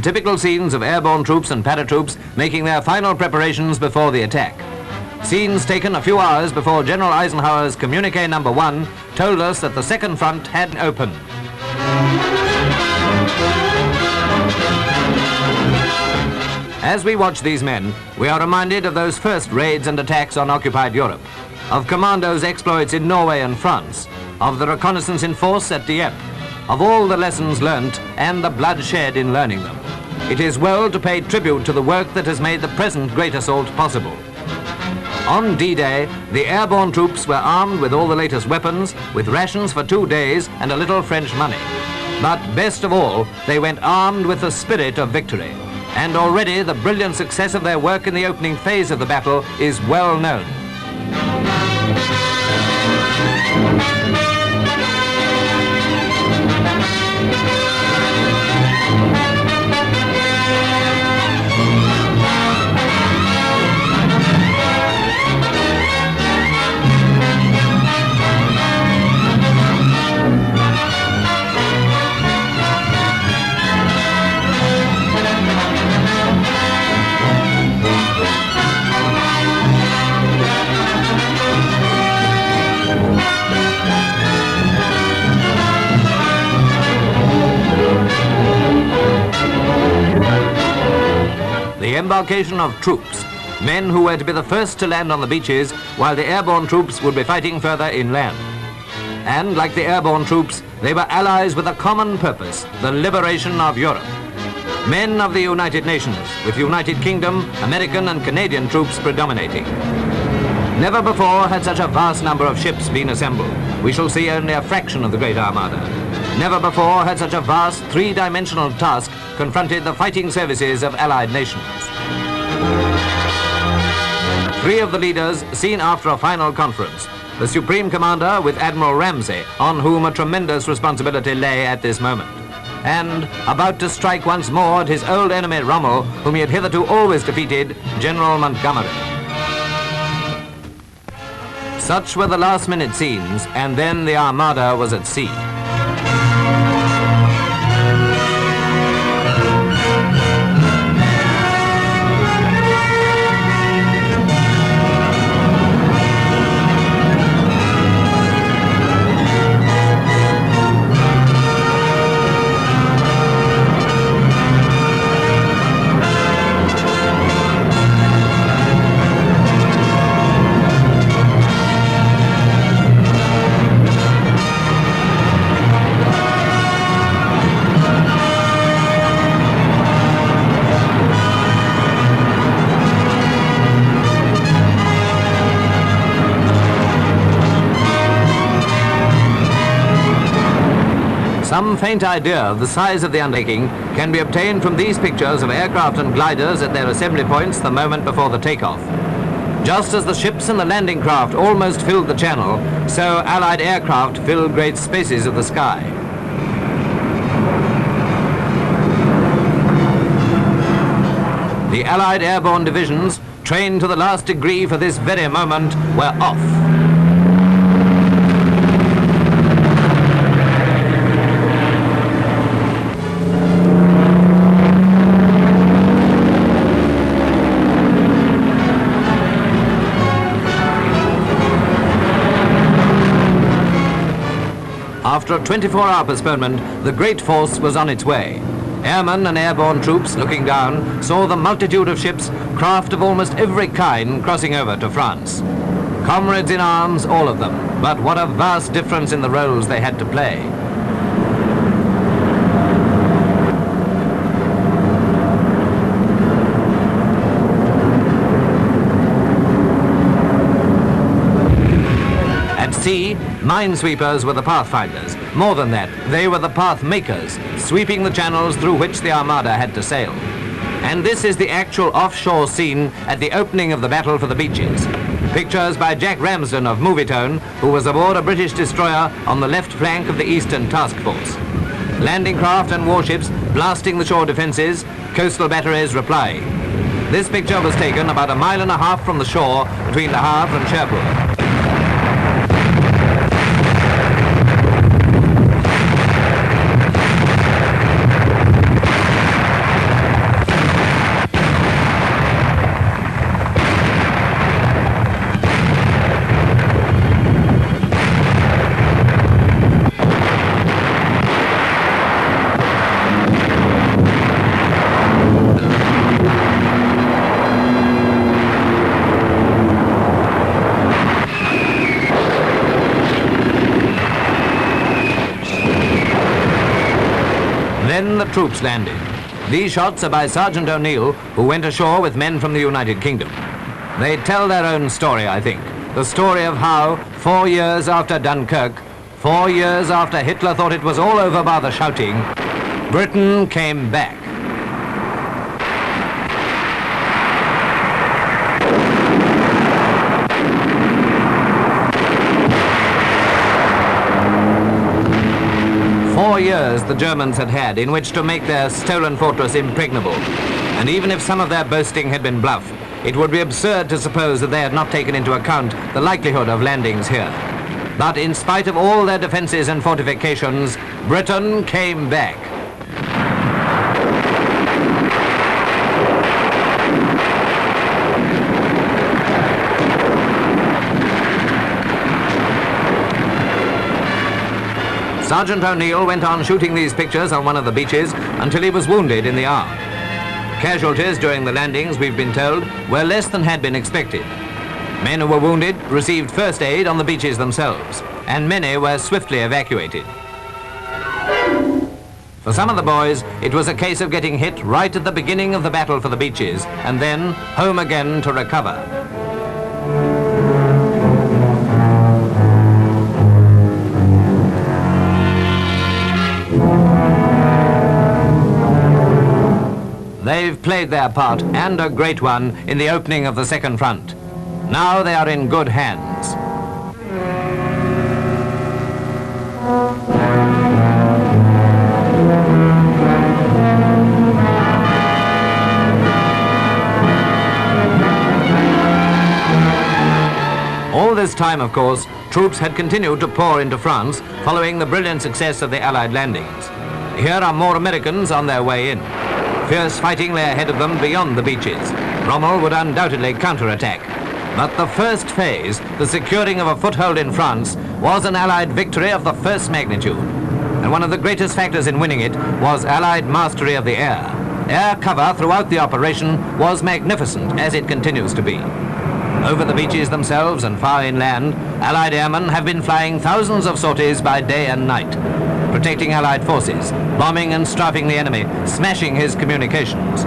typical scenes of airborne troops and paratroops making their final preparations before the attack. Scenes taken a few hours before General Eisenhower's communique number 1 told us that the second front had opened. As we watch these men, we are reminded of those first raids and attacks on occupied Europe, of Commando's exploits in Norway and France, of the reconnaissance in force at Dieppe, of all the lessons learnt and the blood shed in learning them. It is well to pay tribute to the work that has made the present great assault possible. On D-Day, the airborne troops were armed with all the latest weapons, with rations for 2 days and a little French money. But best of all, they went armed with the spirit of victory. And already the brilliant success of their work in the opening phase of the battle is well known. The embarkation of troops, men who were to be the first to land on the beaches while the airborne troops would be fighting further inland. And like the airborne troops, they were allies with a common purpose, the liberation of Europe. Men of the United Nations, with United Kingdom, American and Canadian troops predominating. Never before had such a vast number of ships been assembled. We shall see only a fraction of the Great Armada. Never before had such a vast three-dimensional task confronted the fighting services of Allied nations. 3 of the leaders seen after a final conference. The Supreme Commander with Admiral Ramsay, on whom a tremendous responsibility lay at this moment. And about to strike once more at his old enemy Rommel, whom he had hitherto always defeated, General Montgomery. Such were the last-minute scenes, and then the Armada was at sea. Some faint idea of the size of the undertaking can be obtained from these pictures of aircraft and gliders at their assembly points the moment before the takeoff. Just as the ships and the landing craft almost filled the channel, so Allied aircraft filled great spaces of the sky. The Allied airborne divisions, trained to the last degree for this very moment, were off. After a 24-hour postponement, the great force was on its way. Airmen and airborne troops, looking down, saw the multitude of ships, craft of almost every kind, crossing over to France. Comrades in arms, all of them, but what a vast difference in the roles they had to play. At sea, Minesweepers were the pathfinders. More than that, they were the path makers, sweeping the channels through which the Armada had to sail. And this is the actual offshore scene at the opening of the battle for the beaches. Pictures by Jack Ramsden of Movietone, who was aboard a British destroyer on the left flank of the Eastern Task Force. Landing craft and warships blasting the shore defences, coastal batteries replying. This picture was taken about 1.5 miles from the shore between Le Havre and Cherbourg. troops landed. These shots are by Sergeant O'Neill, who went ashore with men from the United Kingdom. They tell their own story, I think. The story of how, 4 years after Dunkirk, 4 years after Hitler thought it was all over by the shouting, Britain came back. Years the Germans had in which to make their stolen fortress impregnable. And even if some of their boasting had been bluff, it would be absurd to suppose that they had not taken into account the likelihood of landings here. But in spite of all their defenses and fortifications, Britain came back. Sergeant O'Neill went on shooting these pictures on one of the beaches until he was wounded in the arm. Casualties during the landings, we've been told, were less than had been expected. Men who were wounded received first aid on the beaches themselves, and many were swiftly evacuated. For some of the boys, it was a case of getting hit right at the beginning of the battle for the beaches, and then home again to recover. They've played their part, and a great one, in the opening of the second front. Now they are in good hands. All this time, of course, troops had continued to pour into France following the brilliant success of the Allied landings. Here are more Americans on their way in. Fierce fighting lay ahead of them beyond the beaches. Rommel would undoubtedly counterattack. But the first phase, the securing of a foothold in France, was an Allied victory of the first magnitude. And one of the greatest factors in winning it was Allied mastery of the air. Air cover throughout the operation was magnificent, as it continues to be. Over the beaches themselves and far inland, Allied airmen have been flying thousands of sorties by day and night, protecting Allied forces, bombing and strafing the enemy, smashing his communications.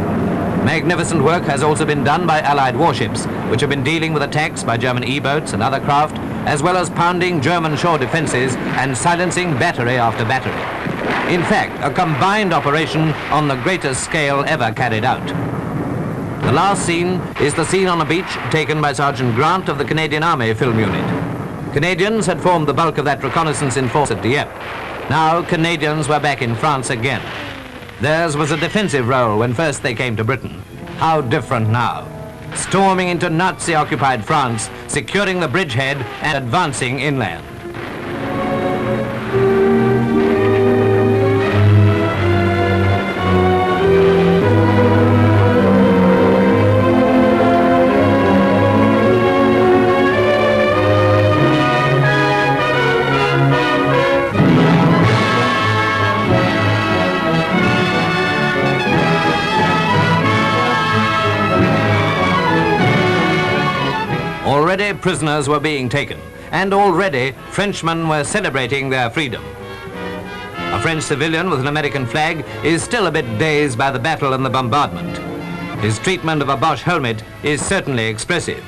Magnificent work has also been done by Allied warships, which have been dealing with attacks by German E-boats and other craft, as well as pounding German shore defenses and silencing battery after battery. In fact, a combined operation on the greatest scale ever carried out. The last scene is the scene on a beach taken by Sergeant Grant of the Canadian Army Film Unit. Canadians had formed the bulk of that reconnaissance in force at Dieppe. Now Canadians were back in France again. Theirs was a defensive role when first they came to Britain. How different now. Storming into Nazi-occupied France, securing the bridgehead and advancing inland. Already prisoners were being taken, and already Frenchmen were celebrating their freedom. A French civilian with an American flag is still a bit dazed by the battle and the bombardment. His treatment of a Boche helmet is certainly expressive.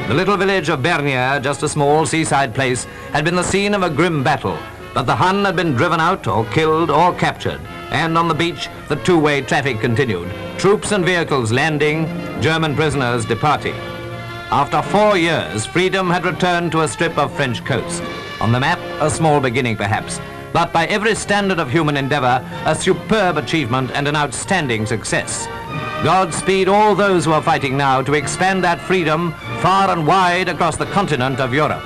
The little village of Bernieres, just a small seaside place, had been the scene of a grim battle, but the Hun had been driven out or killed or captured, and on the beach the two-way traffic continued. Troops and vehicles landing, German prisoners departing. After 4 years, freedom had returned to a strip of French coast. On the map, a small beginning perhaps, but by every standard of human endeavor, a superb achievement and an outstanding success. Godspeed all those who are fighting now to expand that freedom far and wide across the continent of Europe.